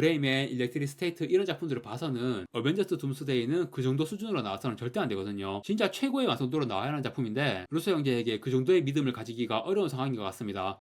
그레이맨, 일렉트릭 스테이트 이런 작품들을 봐서는 어벤져스 둠스데이는 그 정도 수준으로 나와서는 절대 안 되거든요. 진짜 최고의 완성도로 나와야 하는 작품인데 루소 형제에게 그 정도의 믿음을 가지기가 어려운 상황인 것 같습니다.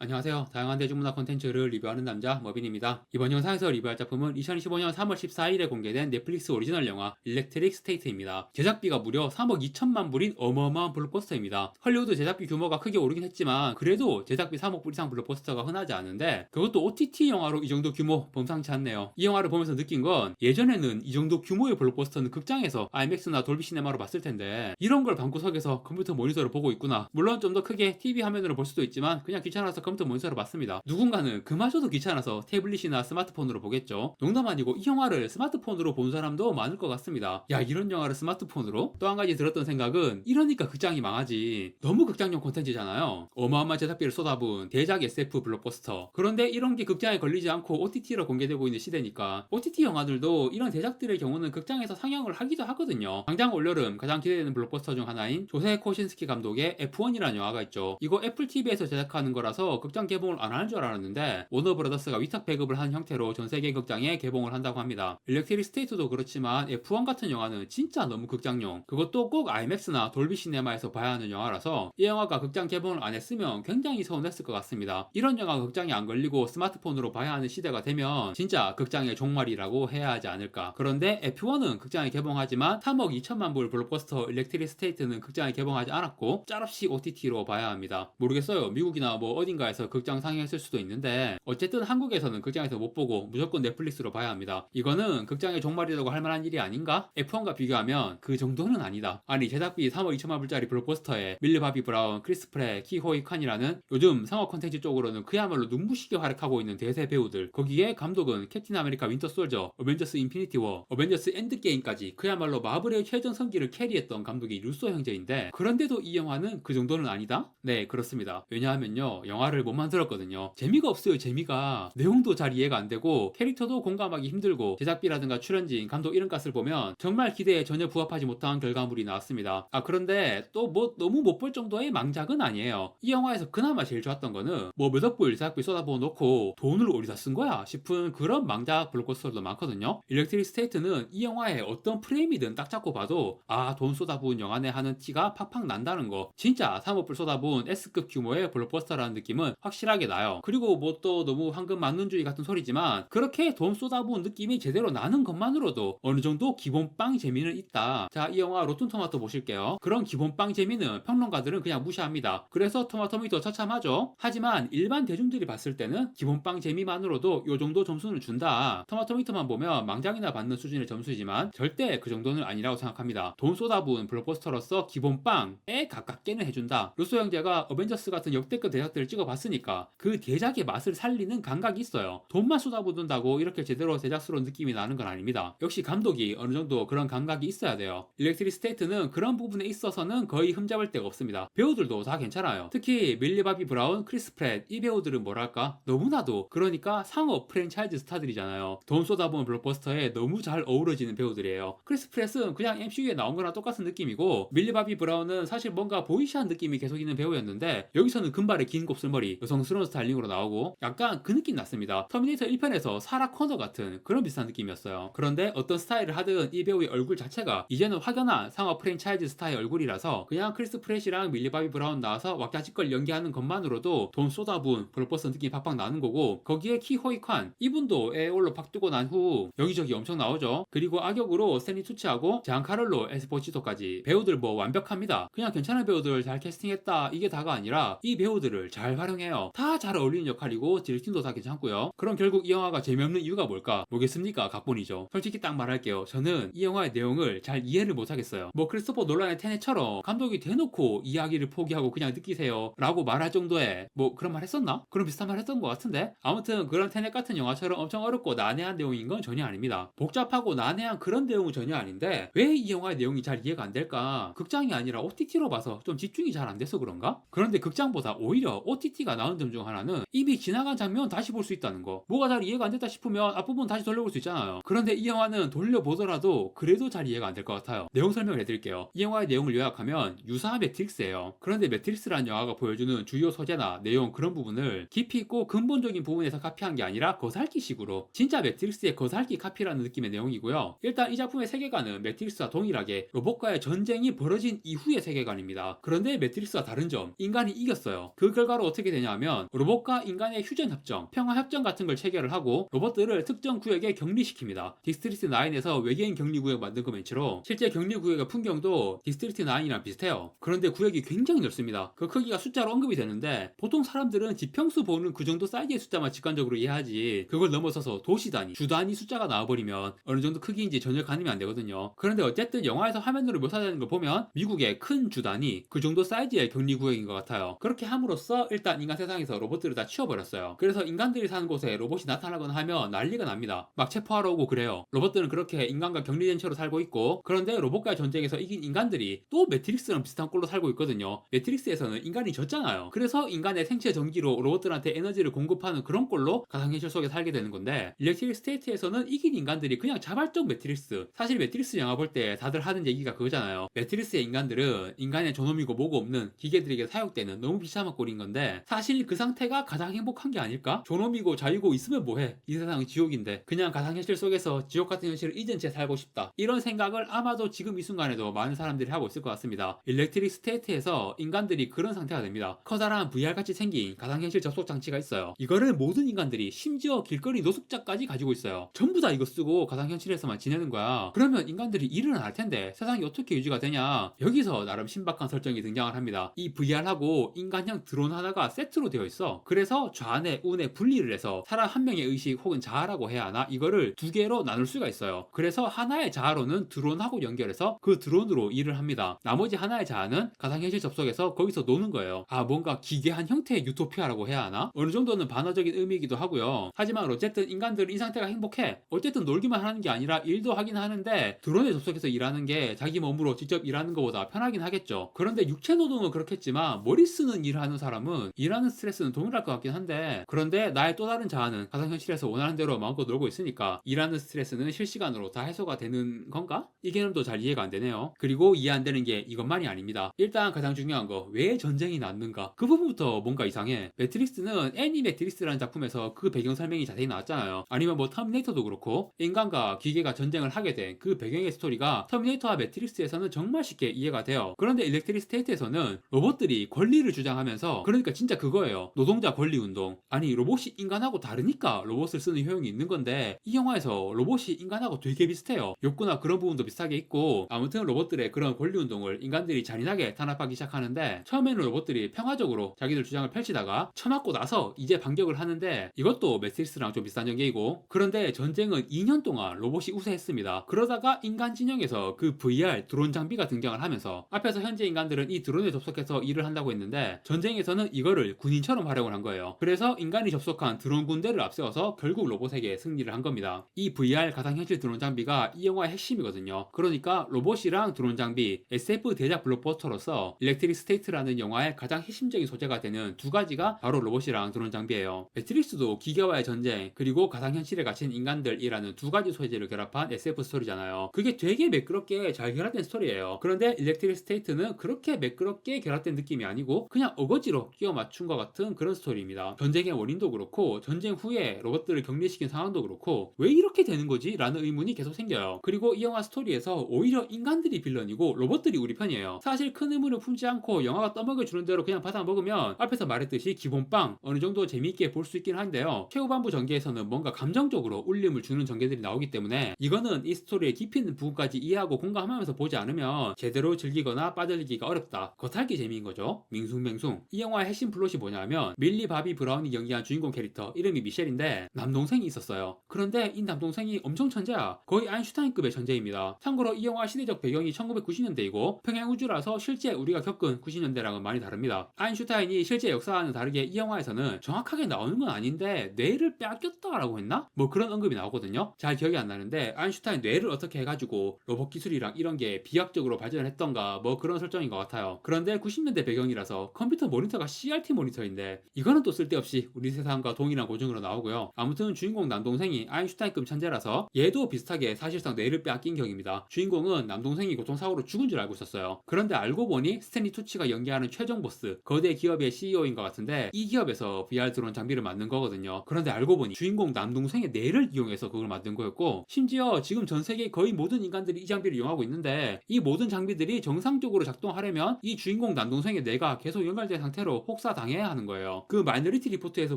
안녕하세요. 다양한 대중문화 콘텐츠를 리뷰하는 남자 머빈입니다. 이번 영상에서 리뷰할 작품은 2025년 3월 14일에 공개된 넷플릭스 오리지널 영화 일렉트릭 스테이트입니다. 제작비가 무려 3억 2천만 불인 어마어마한 블록버스터입니다. 헐리우드 제작비 규모가 크게 오르긴 했지만 그래도 제작비 3억 불 이상 블록버스터가 흔하지 않은데 그것도 OTT 영화로 이 정도 규모 범상치 않네요. 이 영화를 보면서 느낀 건 예전에는 이 정도 규모의 블록버스터는 극장에서 IMAX나 돌비 시네마로 봤을 텐데 이런 걸 방구석에서 컴퓨터 모니터로 보고 있구나. 물론 좀 더 크게 TV 화면으로 볼 수도 있지만 그냥 귀찮아서 컴퓨터 모니터로 봤습니다. 누군가는 그마저도 귀찮아서 태블릿이나 스마트폰으로 보겠죠. 농담 아니고 이 영화를 스마트폰으로 본 사람도 많을 것 같습니다. 야, 이런 영화를 스마트폰으로? 또 한 가지 들었던 생각은 이러니까 극장이 망하지. 너무 극장용 콘텐츠잖아요. 어마어마한 제작비를 쏟아부은 대작 SF 블록버스터. 그런데 이런 게 극장에 걸리지 않고 OTT로 공개되고 있는 시대니까 OTT 영화들도 이런 대작들의 경우는 극장에서 상영을 하기도 하거든요. 당장 올여름 가장 기대되는 블록버스터 중 하나인 조세 코신스키 감독의 F1이라는 영화가 있죠. 이거 애플 TV에서 제작하는 거라서 극장 개봉을 안 하는 줄 알았는데 워너브라더스가 위탁 배급을 한 형태로 전 세계 극장에 개봉을 한다고 합니다. 일렉트릭 스테이트도 그렇지만 F1 같은 영화는 진짜 너무 극장용, 그것도 꼭 IMAX나 돌비 시네마에서 봐야 하는 영화라서 이 영화가 극장 개봉을 안 했으면 굉장히 서운했을 것 같습니다. 이런 영화가 극장에 안 걸리고 스마트폰으로 봐야 하는 시대가 되면 진짜 극장의 종말이라고 해야 하지 않을까. 그런데 F1은 극장에 개봉하지만 3억 2천만 불 블록버스터 일렉트릭 스테이트는 극장에 개봉하지 않았고 짤없이 OTT로 봐야 합니다. 모르겠어요. 미국이나 뭐 어딘가에서 극장 상영했을 수도 있는데 어쨌든 한국에서는 극장에서 못 보고 무조건 넷플릭스로 봐야 합니다. 이거는 극장의 종말이라고 할 만한 일이 아닌가? F1과 비교하면 그 정도는 아니다. 아니, 제작비 3억 2천만 불짜리 블록버스터에 밀리 바비 브라운, 크리스 프렛, 키호이 칸이라는 요즘 상업 콘텐츠 쪽으로는 그야말로 눈부시게 활약하고 있는 대세 배우들, 거기에 감독은 캡틴 아메리카 윈터 솔저, 어벤져스 인피니티 워, 어벤져스 엔드게임까지 그야말로 마블의 최전성기를 캐리했던 감독이 루소 형제인데 그런데도 이 영화는 그 정도는 아니다? 네, 그렇습니다. 왜냐하면요, 영화를 못 만들었거든요. 재미가 없어요. 재미가. 내용도 잘 이해가 안 되고 캐릭터도 공감하기 힘들고 제작비라든가 출연진, 감독 이름값을 보면 정말 기대에 전혀 부합하지 못한 결과물이 나왔습니다. 그런데 또 뭐 너무 못 볼 정도의 망작은 아니에요. 이 영화에서 그나마 제일 좋았던 거는 뭐 몇억 불 제작비 쏟아부어 놓고 돈을 어디다 쓴 거야 싶은 그런 망작 블록버스터도 많거든요. 일렉트릭 스테이트는 이 영화의 어떤 프레임이든 딱 잡고 봐도 돈 쏟아부은 영화네 하는 티가 팍팍 난다는 거. 진짜 3억 불 쏟아부은 S급 규모의 블록버스터라는 느낌은 확실하게 나요. 그리고 뭐 또 너무 황금 만능주의 같은 소리지만 그렇게 돈 쏟아부은 느낌이 제대로 나는 것만으로도 어느 정도 기본빵 재미는 있다. 자, 이 영화 로튼토마토 보실게요. 그런 기본빵 재미는 평론가들은 그냥 무시합니다. 그래서 토마토미터 처참하죠. 하지만 일반 대중들이 봤을 때는 기본빵 재미만으로도 요 정도 점수는 준다. 토마토미터만 보면 망작이나 받는 수준의 점수이지만 절대 그 정도는 아니라고 생각합니다. 돈 쏟아부은 블록버스터로서 기본빵에 가깝게는 해준다. 루소 형제가 어벤져스 같은 역대급 대작들을 찍어봤으니까 그 대작의 맛을 살리는 감각이 있어요. 돈만 쏟아붓는다고 이렇게 제대로 대작스러운 느낌이 나는 건 아닙니다. 역시 감독이 어느 정도 그런 감각이 있어야 돼요. 일렉트릭 스테이트는 그런 부분에 있어서는 거의 흠잡을 데가 없습니다. 배우들도 다 괜찮아요. 특히 밀리 바비 브라운, 크리스 프렛 이 배우들은 뭐랄까 너무나도 그러니까 상업 프랜차이즈 스타들이잖아요. 돈 쏟아부은 블록버스터에 너무 잘 어우러지는 배우들이에요. 크리스 프렛은 그냥 MCU에 나온 거랑 똑같은 느낌이고 밀리 바비 브라운은 사실 뭔가 보이시한 느낌이 계속 있는 배우였는데 여기서는 금발의 긴 곱슬머리, 여성스러운 스타일링으로 나오고 약간 그 느낌 났습니다. 터미네이터 1편에서 사라 코너 같은 그런 비슷한 느낌이었어요. 그런데 어떤 스타일을 하든 이 배우의 얼굴 자체가 이제는 확연한 상업 프랜차이즈 스타일 얼굴이라서 그냥 크리스 프렛이랑 밀리 바비 브라운 나와서 왁자지껄 연기하는 것만으로도 돈 쏟아부은 블록버스터 느낌이 팍팍 나는 거고 거기에 키호이 칸 이분도 에올로 팍 뜨고 난 후 여기저기 엄청 나오죠. 그리고 악역으로 스탠리 투치하고 장카를로 에스포치토까지 배우들 뭐 완벽합니다. 그냥 괜찮은 배우들 잘 캐스팅했다 이게 다가 아니라 이 배우들을 잘 활용해요. 다 잘 어울리는 역할이고 디렉팅도 다 괜찮고요. 그럼 결국 이 영화가 재미없는 이유가 뭘까? 뭐겠습니까? 각본이죠. 솔직히 딱 말할게요. 저는 이 영화의 내용을 잘 이해를 못하겠어요. 뭐 크리스토퍼 놀란의 테넷처럼 감독이 대놓고 이야기를 포기하고 그냥 느끼세요 라고 말할 정도의 뭐 그런 말 했었나? 그런 비슷한 말 했던 것 같은데 아무튼 그런 테넷 같은 영화처럼 엄청 어렵고 난해한 내용인 건 전혀 아닙니다. 복잡하고 난해한 그런 내용은 전혀 아닌데 왜 이 영화의 내용이 잘 이해가 안 될까? 극장이 아니라 OTT로 봐서 좀 집중이 잘 안 돼서 그런가? 그런데 극장보다 오히려 OTT OST가 나온 점 중 하나는 이미 지나간 장면 다시 볼 수 있다는 거. 뭐가 잘 이해가 안 됐다 싶으면 앞부분 다시 돌려볼 수 있잖아요. 그런데 이 영화는 돌려보더라도 그래도 잘 이해가 안 될 것 같아요. 내용 설명을 해드릴게요. 이 영화의 내용을 요약하면 유사한 매트릭스예요. 그런데 매트릭스라는 영화가 보여주는 주요 소재나 내용 그런 부분을 깊이 있고 근본적인 부분에서 카피한 게 아니라 거살기식으로 진짜 매트릭스의 거살기 카피라는 느낌의 내용이고요. 일단 이 작품의 세계관은 매트릭스와 동일하게 로봇과의 전쟁이 벌어진 이후의 세계관입니다. 그런데 매트릭스와 다른 점, 인간이 이겼어요. 그 결과로 어떻게 되냐면 로봇과 인간의 휴전협정, 평화협정 같은 걸 체결을 하고 로봇들을 특정 구역에 격리시킵니다. 디스트리트 9에서 외계인 격리구역 만든 거 멘치로 실제 격리구역의 풍경도 디스트리트 9이랑 비슷해요. 그런데 구역이 굉장히 넓습니다. 그 크기가 숫자로 언급이 되는데 보통 사람들은 지평수 보는 그 정도 사이즈의 숫자만 직관적으로 이해하지 그걸 넘어서서 도시 단위, 주 단위 숫자가 나와버리면 어느 정도 크기인지 전혀 가늠이 안 되거든요. 그런데 어쨌든 영화에서 화면으로 묘사되는 걸 보면 미국의 큰 주 단위, 그 정도 사이즈의 격리구역인 것 같아요. 그렇게 함으로써 일단 인간 세상에서 로봇들을 다 치워버렸어요. 그래서 인간들이 사는 곳에 로봇이 나타나거나 하면 난리가 납니다. 막 체포하러 오고 그래요. 로봇들은 그렇게 인간과 격리된 채로 살고 있고, 그런데 로봇과의 전쟁에서 이긴 인간들이 또 매트릭스랑 비슷한 꼴로 살고 있거든요. 매트릭스에서는 인간이 졌잖아요. 그래서 인간의 생체 전기로 로봇들한테 에너지를 공급하는 그런 꼴로 가상현실 속에 살게 되는 건데, 일렉트릭 스테이트에서는 이긴 인간들이 그냥 자발적 매트릭스, 사실 매트릭스 영화 볼 때 다들 하는 얘기가 그거잖아요. 매트릭스의 인간들은 인간의 존엄이고 뭐고 없는 기계들에게 사육되는 너무 비참한 꼴인 건데, 사실 그 상태가 가장 행복한 게 아닐까? 존엄이고 자유고 있으면 뭐해? 이 세상은 지옥인데 그냥 가상현실 속에서 지옥 같은 현실을 잊은 채 살고 싶다, 이런 생각을 아마도 지금 이 순간에도 많은 사람들이 하고 있을 것 같습니다. 일렉트릭 스테이트에서 인간들이 그런 상태가 됩니다. 커다란 VR같이 생긴 가상현실 접속 장치가 있어요. 이거를 모든 인간들이, 심지어 길거리 노숙자까지 가지고 있어요. 전부 다 이거 쓰고 가상현실에서만 지내는 거야. 그러면 인간들이 일은 안 할 텐데 세상이 어떻게 유지가 되냐? 여기서 나름 신박한 설정이 등장을 합니다. 이 VR하고 인간형 드론 하나가 세트로 되어 있어. 그래서 좌뇌, 우뇌 분리를 해서 사람 한 명의 의식 혹은 자아라고 해야 하나? 이거를 두 개로 나눌 수가 있어요. 그래서 하나의 자아로는 드론하고 연결해서 그 드론으로 일을 합니다. 나머지 하나의 자아는 가상현실 접속해서 거기서 노는 거예요. 아, 뭔가 기괴한 형태의 유토피아라고 해야 하나? 어느 정도는 반어적인 의미이기도 하고요. 하지만 어쨌든 인간들은 이 상태가 행복해. 어쨌든 놀기만 하는 게 아니라 일도 하긴 하는데 드론에 접속해서 일하는 게 자기 몸으로 직접 일하는 것보다 편하긴 하겠죠. 그런데 육체 노동은 그렇겠지만 머리 쓰는 일을 하는 사람은 일하는 스트레스는 동일할 것 같긴 한데, 그런데 나의 또 다른 자아는 가상현실에서 원하는 대로 마음껏 놀고 있으니까 일하는 스트레스는 실시간으로 다 해소가 되는 건가? 이 개념도 잘 이해가 안 되네요. 그리고 이해 안 되는 게 이것만이 아닙니다. 일단 가장 중요한 거, 왜 전쟁이 났는가? 그 부분부터 뭔가 이상해. 매트릭스는 애니 매트릭스라는 작품에서 그 배경 설명이 자세히 나왔잖아요. 아니면 뭐 터미네이터도 그렇고 인간과 기계가 전쟁을 하게 된 그 배경의 스토리가 터미네이터와 매트릭스에서는 정말 쉽게 이해가 돼요. 그런데 일렉트릭 스테이트에서는 로봇들이 권리를 주장하면서, 그러니까 진짜 그거예요. 노동자 권리 운동. 아니, 로봇이 인간하고 다르니까 로봇을 쓰는 효용이 있는 건데, 이 영화에서 로봇이 인간하고 되게 비슷해요. 욕구나 그런 부분도 비슷하게 있고, 아무튼 로봇들의 그런 권리 운동을 인간들이 잔인하게 탄압하기 시작하는데, 처음에는 로봇들이 평화적으로 자기들 주장을 펼치다가 쳐맞고 나서 이제 반격을 하는데, 이것도 매트릭스랑 좀 비슷한 전개이고, 그런데 전쟁은 2년 동안 로봇이 우세했습니다. 그러다가 인간 진영에서 그 VR 드론 장비가 등장을 하면서, 앞에서 현재 인간들은 이 드론에 접속해서 일을 한다고 했는데 전쟁에서는 이거를 군인처럼 활용을 한 거예요. 그래서 인간이 접속한 드론 군대를 앞세워서 결국 로봇에게 승리를 한 겁니다. 이 VR 가상현실 드론 장비가 이 영화의 핵심이거든요. 그러니까 로봇이랑 드론 장비, SF 대작 블록버스터로서 일렉트릭 스테이트라는 영화의 가장 핵심적인 소재가 되는 두 가지가 바로 로봇이랑 드론 장비예요. 매트릭스도 기계와의 전쟁, 그리고 가상현실에 갇힌 인간들이라는 두 가지 소재를 결합한 SF 스토리잖아요. 그게 되게 매끄럽게 잘 결합된 스토리예요. 그런데 일렉트릭 스테이트는 그렇게 매끄럽게 결합된 느낌이 아니고 그냥 어거지로 끼워 맞춘 것 같은 그런 스토리입니다. 전쟁의 원인도 그렇고 전쟁 후에 로봇들을 격리시킨 상황도 그렇고 왜 이렇게 되는 거지? 라는 의문이 계속 생겨요. 그리고 이 영화 스토리에서 오히려 인간들이 빌런이고 로봇들이 우리 편이에요. 사실 큰 의문을 품지 않고 영화가 떠먹여주는 대로 그냥 받아 먹으면 앞에서 말했듯이 기본빵 어느 정도 재미있게 볼 수 있긴 한데요. 최후반부 전개에서는 뭔가 감정적으로 울림을 주는 전개들이 나오기 때문에 이거는 이 스토리의 깊이 있는 부분까지 이해하고 공감하면서 보지 않으면 제대로 즐기거나 빠져들기가 어렵다. 겉핥기 재미인 거죠. 밍숭맹숭. 이 영화의 핵심 플롯이 뭐냐면, 밀리 바비 브라운이 연기한 주인공 캐릭터 이름이 미셸인데 남동생이 있었어요. 그런데 이 남동생이 엄청 천재야. 거의 아인슈타인급의 천재입니다. 참고로 이 영화 시대적 배경이 1990년대이고 평행우주라서 실제 우리가 겪은 90년대랑은 많이 다릅니다. 아인슈타인이 실제 역사와는 다르게 이 영화에서는 정확하게 나오는 건 아닌데 뇌를 빼앗겼다라고 했나? 뭐 그런 언급이 나오거든요. 잘 기억이 안 나는데 아인슈타인 뇌를 어떻게 해가지고 로봇 기술이랑 이런 게 비약적으로 발전했던가 뭐 그런 설정인 것 같아요. 그런데 90년대 배경이라서 컴퓨터 모니터가 CRT LCD 모니터인데 이거는 또 쓸데없이 우리 세상과 동일한 고증으로 나오고요. 아무튼 주인공 남동생이 아인슈타인급 천재라서 얘도 비슷하게 사실상 뇌를 빼앗긴 격입니다. 주인공은 남동생이 교통사고로 죽은 줄 알고 있었어요. 그런데 알고 보니 스탠리 투치가 연기하는 최종 보스, 거대 기업의 CEO인 것 같은데 이 기업에서 VR 드론 장비를 만든 거거든요. 그런데 알고 보니 주인공 남동생의 뇌를 이용해서 그걸 만든 거였고, 심지어 지금 전 세계 거의 모든 인간들이 이 장비를 이용하고 있는데 이 모든 장비들이 정상적으로 작동하려면 이 주인공 남동생의 뇌가 계속 연결된 상태로 혹사당해야 하는 거예요. 그 마이너리티 리포트에서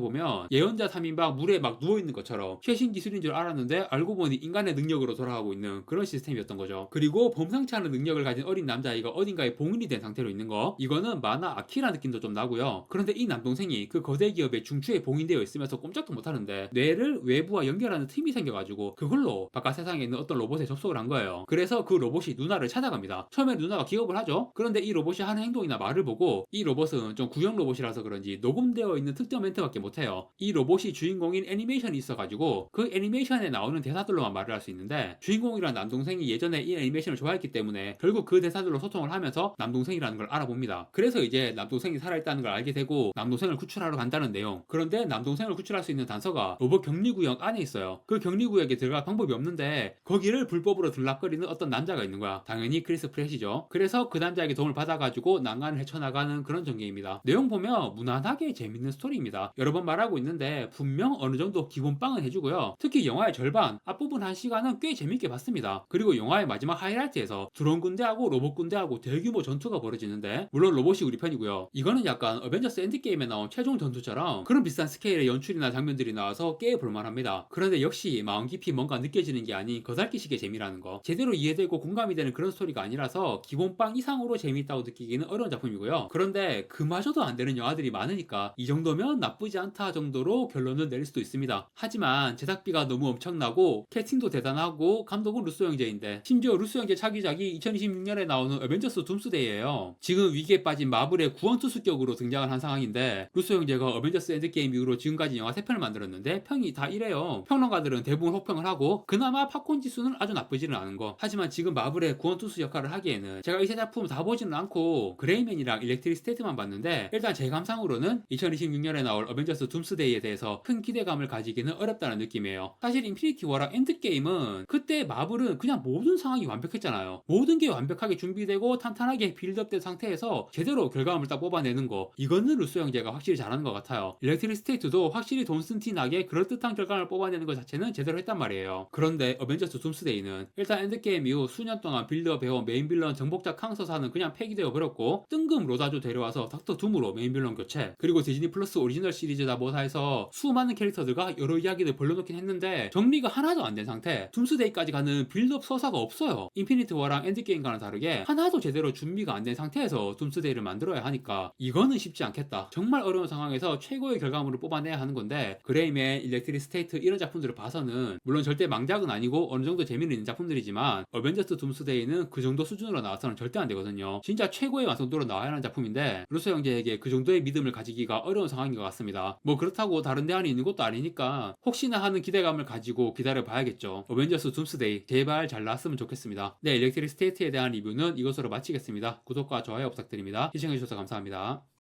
보면 예언자 3인방 물에 막 누워있는 것처럼 최신 기술인 줄 알았는데 알고 보니 인간의 능력으로 돌아가고 있는 그런 시스템이었던 거죠. 그리고 범상치 않은 능력을 가진 어린 남자아이가 어딘가에 봉인이 된 상태로 있는 거, 이거는 만화 아키라 느낌도 좀 나고요. 그런데 이 남동생이 그 거대 기업의 중추에 봉인되어 있으면서 꼼짝도 못하는데 뇌를 외부와 연결하는 틈이 생겨가지고 그걸로 바깥 세상에 있는 어떤 로봇에 접속을 한 거예요. 그래서 그 로봇이 누나를 찾아갑니다. 처음에 누나가 기겁을 하죠. 그런데 이 로봇이 하는 행동이나 말을 보고 이 로봇은 좀 구형 로봇이라서 그런지 녹음되어 있는 특정 멘트밖에 못해요. 이 로봇이 주인공인 애니메이션이 있어가지고 그 애니메이션에 나오는 대사들로만 말을 할 수 있는데, 주인공이란 남동생이 예전에 이 애니메이션을 좋아했기 때문에 결국 그 대사들로 소통을 하면서 남동생이라는 걸 알아봅니다. 그래서 이제 남동생이 살아있다는 걸 알게 되고 남동생을 구출하러 간다는 내용. 그런데 남동생을 구출할 수 있는 단서가 로봇 격리구역 안에 있어요. 그 격리구역에 들어갈 방법이 없는데 거기를 불법으로 들락거리는 어떤 남자가 있는 거야. 당연히 크리스 프렛이죠. 그래서 그 남자에게 도움을 받아가지고 난간을 헤쳐나가는 그런 전개입니다. 내용 보면 무난하게 재밌는 스토리입니다. 여러 번 말하고 있는데 분명 어느 정도 기본빵은 해주고요. 특히 영화의 절반, 앞부분 1시간은 꽤 재밌게 봤습니다. 그리고 영화의 마지막 하이라이트에서 드론 군대하고 로봇 군대하고 대규모 전투가 벌어지는데, 물론 로봇이 우리 편이고요. 이거는 약간 어벤져스 엔드게임에 나온 최종 전투처럼 그런 비싼 스케일의 연출이나 장면들이 나와서 꽤 볼만합니다. 그런데 역시 마음 깊이 뭔가 느껴지는 게 아닌 거달기식의 재미라는 거, 제대로 이해되고 공감이 되는 그런 스토리가 아니라서 기본빵 이상으로 재미있다고 느끼기는 어려운 작품이고요. 그런데 그마저도 안 되는 영화들이 많으니까 이 정도면 나쁘지 않다 정도로 결론을 내릴 수도 있습니다. 하지만 제작비가 너무 엄청나고 캐스팅도 대단하고 감독은 루소 형제인데, 심지어 루소 형제 차기작이 2026년에 나오는 어벤져스 둠스데이예요. 지금 위기에 빠진 마블의 구원투수격으로 등장을 한 상황인데, 루소 형제가 어벤져스 엔드게임 이후로 지금까지 영화 3편을 만들었는데 평이 다 이래요. 평론가들은 대부분 혹평을 하고 그나마 팝콘 지수는 아주 나쁘지는 않은 거. 하지만 지금 마블의 구원투수 역할을 하기에는 제가 이 세 작품 다 보지는 않고 그레이맨이랑 일렉트릭 스테이트만 봤는데, 일단 제 감상으로는 2026년에 나올 어벤져스 둠스데이에 대해서 큰 기대감을 가지기는 어렵다는 느낌이에요. 사실 인피니티 워랑 엔드게임은 그때 마블은 그냥 모든 상황이 완벽했잖아요. 모든 게 완벽하게 준비되고 탄탄하게 빌드업된 상태에서 제대로 결과물을 딱 뽑아내는 거, 이거는 루소 형제가 확실히 잘하는 것 같아요. 일렉트릭 스테이트도 확실히 돈 쓴 티 나게 그럴듯한 결과를 뽑아내는 것 자체는 제대로 했단 말이에요. 그런데 어벤져스 둠스데이는 일단 엔드게임 이후 수년 동안 빌드업 해온 메인 빌런 정복자 캉서사는 그냥 폐기되어 버렸고, 뜬금 로다조 데려와서 닥터 둠으로 메인 빌런 교체, 그리고 디즈니 플러스 오리지널 시리즈다 뭐다 해서 수많은 캐릭터들과 여러 이야기를 벌려놓긴 했는데 정리가 하나도 안 된 상태, 둠스데이까지 가는 빌드업 서사가 없어요. 인피니티 워랑 엔드게임과는 다르게 하나도 제대로 준비가 안 된 상태에서 둠스데이를 만들어야 하니까 이거는 쉽지 않겠다. 정말 어려운 상황에서 최고의 결과물을 뽑아내야 하는 건데, 그레이맨, 일렉트릭 스테이트 이런 작품들을 봐서는 물론 절대 망작은 아니고 어느 정도 재미는 있는 작품들이지만 어벤져스 둠스데이는 그 정도 수준으로 나와서는 절대 안 되거든요. 진짜 최고의 완성도로 나와야 하는 작품인데 루소 형제에게 그 정도의 믿음을 가지기가 어려운 상황인 것 같습니다. 뭐 그렇다고 다른 대안이 있는 것도 아니니까 혹시나 하는 기대감을 가지고 기다려 봐야겠죠. 어벤져스 둠스데이 제발 잘 나왔으면 좋겠습니다. 네, 일렉트릭 스테이트에 대한 리뷰는 이것으로 마치겠습니다. 구독과 좋아요 부탁드립니다. 시청해주셔서 감사합니다.